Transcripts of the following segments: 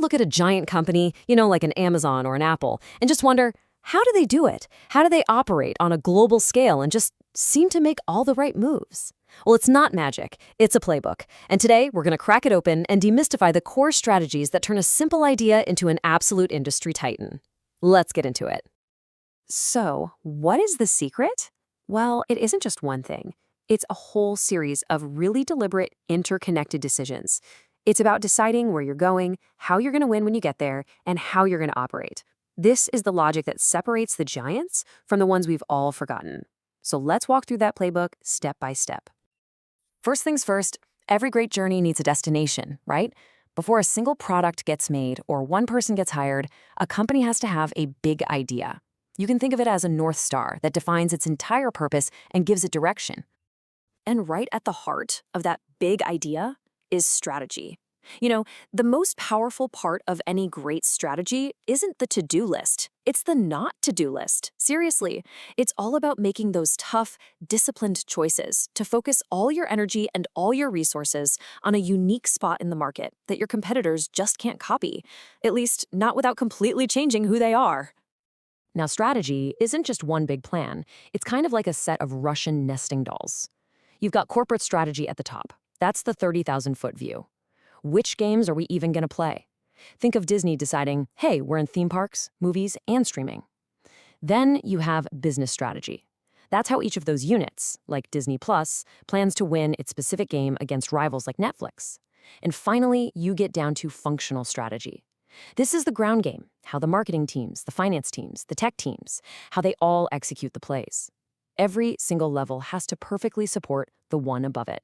look at a giant company, like an Amazon or an Apple, and just wonder, how do they do it? How do they operate on a global scale and just seem to make all the right moves? Well, it's not magic. It's a playbook. And today, we're going to crack it open and demystify the core strategies that turn a simple idea into an absolute industry titan. Let's get into it. So, what is the secret? Well, it isn't just one thing. It's a whole series of really deliberate, interconnected decisions. It's about deciding where you're going, how you're going to win when you get there, and how you're going to operate. This is the logic that separates the giants from the ones we've all forgotten. So let's walk through that playbook step by step. First things first, every great journey needs a destination, right? Before a single product gets made or one person gets hired, a company has to have a big idea. You can think of it as a North Star that defines its entire purpose and gives it direction. And right at the heart of that big idea is strategy. The most powerful part of any great strategy isn't the to-do list. It's the not to-do list. Seriously, it's all about making those tough, disciplined choices to focus all your energy and all your resources on a unique spot in the market that your competitors just can't copy, at least not without completely changing who they are. Now, strategy isn't just one big plan. It's kind of like a set of Russian nesting dolls. You've got corporate strategy at the top. That's the 30,000-foot view. Which games are we even going to play? Think of Disney deciding, hey, we're in theme parks, movies, and streaming. Then you have business strategy. That's how each of those units, like Disney Plus, plans to win its specific game against rivals like Netflix. And finally, you get down to functional strategy. This is the ground game, how the marketing teams, the finance teams, the tech teams, how they all execute the plays. Every single level has to perfectly support the one above it.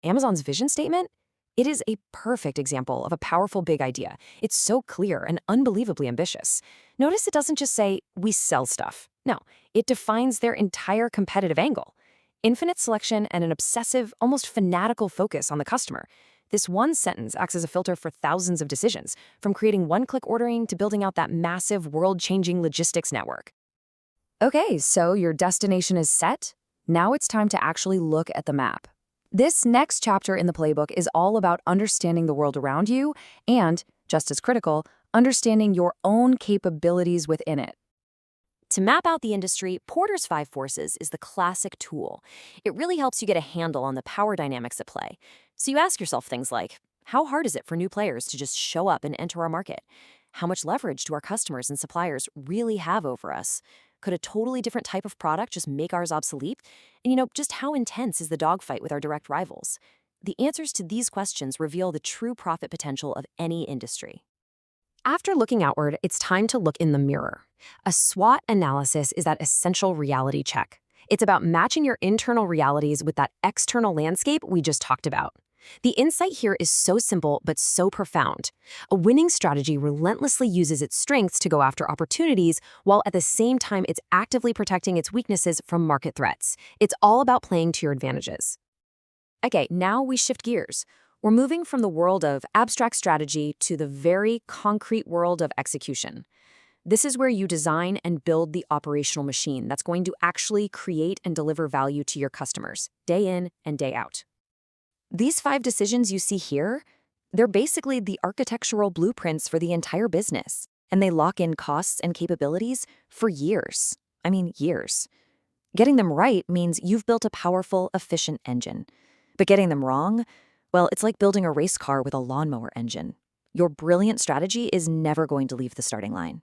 Amazon's vision statement? It is a perfect example of a powerful big idea. It's so clear and unbelievably ambitious. Notice it doesn't just say, we sell stuff. No, it defines their entire competitive angle. Infinite selection and an obsessive, almost fanatical focus on the customer. This one sentence acts as a filter for thousands of decisions, from creating one-click ordering to building out that massive, world-changing logistics network. Okay, so your destination is set. Now it's time to actually look at the map. This next chapter in the playbook is all about understanding the world around you and, just as critical, understanding your own capabilities within it. To map out the industry, Porter's 5 Forces is the classic tool. It really helps you get a handle on the power dynamics at play. So you ask yourself things like, how hard is it for new players to just show up and enter our market? How much leverage do our customers and suppliers really have over us? Could a totally different type of product just make ours obsolete? And just how intense is the dogfight with our direct rivals? The answers to these questions reveal the true profit potential of any industry. After looking outward, it's time to look in the mirror. A SWOT analysis is that essential reality check. It's about matching your internal realities with that external landscape we just talked about. The insight here is so simple but so profound. A winning strategy relentlessly uses its strengths to go after opportunities, while at the same time it's actively protecting its weaknesses from market threats. It's all about playing to your advantages. Okay, now we shift gears. We're moving from the world of abstract strategy to the very concrete world of execution. This is where you design and build the operational machine that's going to actually create and deliver value to your customers, day in and day out. These 5 decisions you see here, they're basically the architectural blueprints for the entire business, and they lock in costs and capabilities for years. I mean, years. Getting them right means you've built a powerful, efficient engine. But getting them wrong, well, it's like building a race car with a lawnmower engine. Your brilliant strategy is never going to leave the starting line.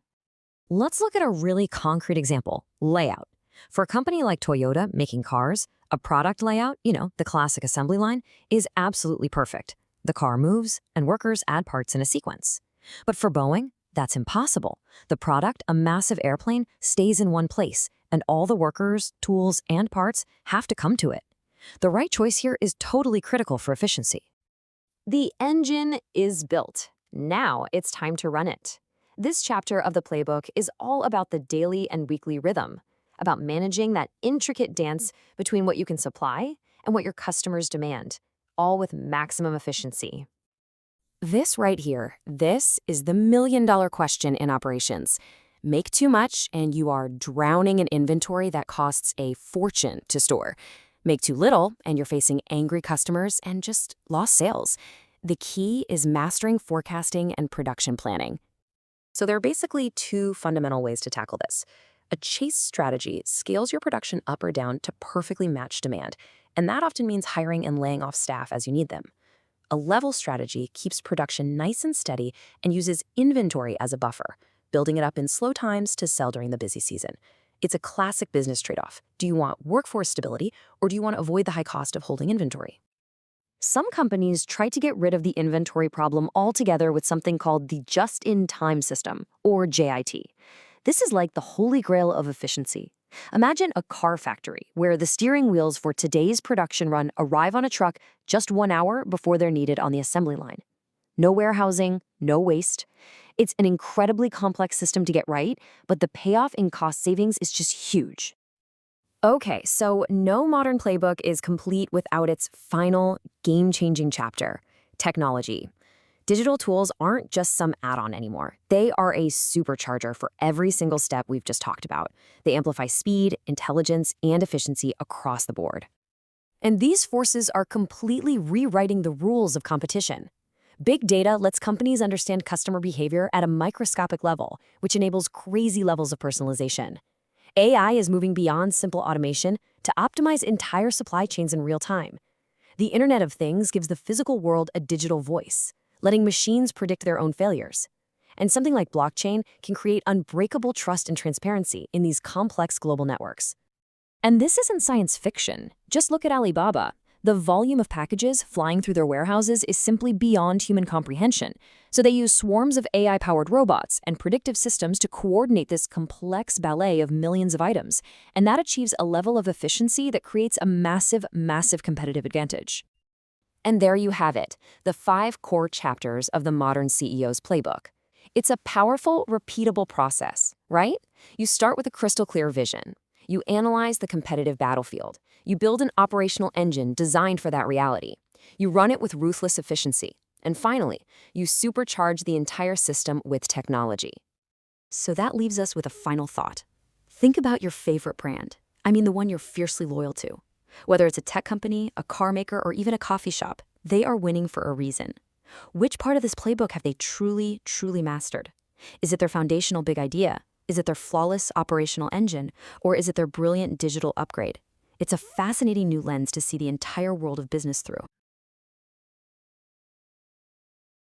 Let's look at a really concrete example, layout. For a company like Toyota making cars, a product layout, the classic assembly line, is absolutely perfect. The car moves, and workers add parts in a sequence. But for Boeing, that's impossible. The product, a massive airplane, stays in one place, and all the workers, tools, and parts have to come to it. The right choice here is totally critical for efficiency. The engine is built. Now it's time to run it. This chapter of the playbook is all about the daily and weekly rhythm, about managing that intricate dance between what you can supply and what your customers demand, all with maximum efficiency. This right here, this is the million-dollar question in operations. Make too much and you are drowning in inventory that costs a fortune to store. Make too little and you're facing angry customers and just lost sales. The key is mastering forecasting and production planning. So there are basically two fundamental ways to tackle this. A chase strategy scales your production up or down to perfectly match demand, and that often means hiring and laying off staff as you need them. A level strategy keeps production nice and steady and uses inventory as a buffer, building it up in slow times to sell during the busy season. It's a classic business trade-off. Do you want workforce stability, or do you want to avoid the high cost of holding inventory? Some companies try to get rid of the inventory problem altogether with something called the just-in-time system, or JIT. This is like the holy grail of efficiency. Imagine a car factory where the steering wheels for today's production run arrive on a truck just 1 hour before they're needed on the assembly line. No warehousing, no waste. It's an incredibly complex system to get right, but the payoff in cost savings is just huge. Okay, so no modern playbook is complete without its final, game-changing chapter: technology. Digital tools aren't just some add-on anymore. They are a supercharger for every single step we've just talked about. They amplify speed, intelligence, and efficiency across the board. And these forces are completely rewriting the rules of competition. Big data lets companies understand customer behavior at a microscopic level, which enables crazy levels of personalization. AI is moving beyond simple automation to optimize entire supply chains in real time. The Internet of Things gives the physical world a digital voice, letting machines predict their own failures. And something like blockchain can create unbreakable trust and transparency in these complex global networks. And this isn't science fiction. Just look at Alibaba. The volume of packages flying through their warehouses is simply beyond human comprehension. So they use swarms of AI-powered robots and predictive systems to coordinate this complex ballet of millions of items. And that achieves a level of efficiency that creates a massive, massive competitive advantage. And there you have it, the 5 core chapters of the modern CEO's playbook. It's a powerful, repeatable process, right? You start with a crystal clear vision. You analyze the competitive battlefield. You build an operational engine designed for that reality. You run it with ruthless efficiency. And finally, you supercharge the entire system with technology. So that leaves us with a final thought. Think about your favorite brand. I mean the one you're fiercely loyal to. Whether it's a tech company, a car maker, or even a coffee shop, they are winning for a reason. Which part of this playbook have they truly, truly mastered? Is it their foundational big idea? Is it their flawless operational engine? Or is it their brilliant digital upgrade? It's a fascinating new lens to see the entire world of business through.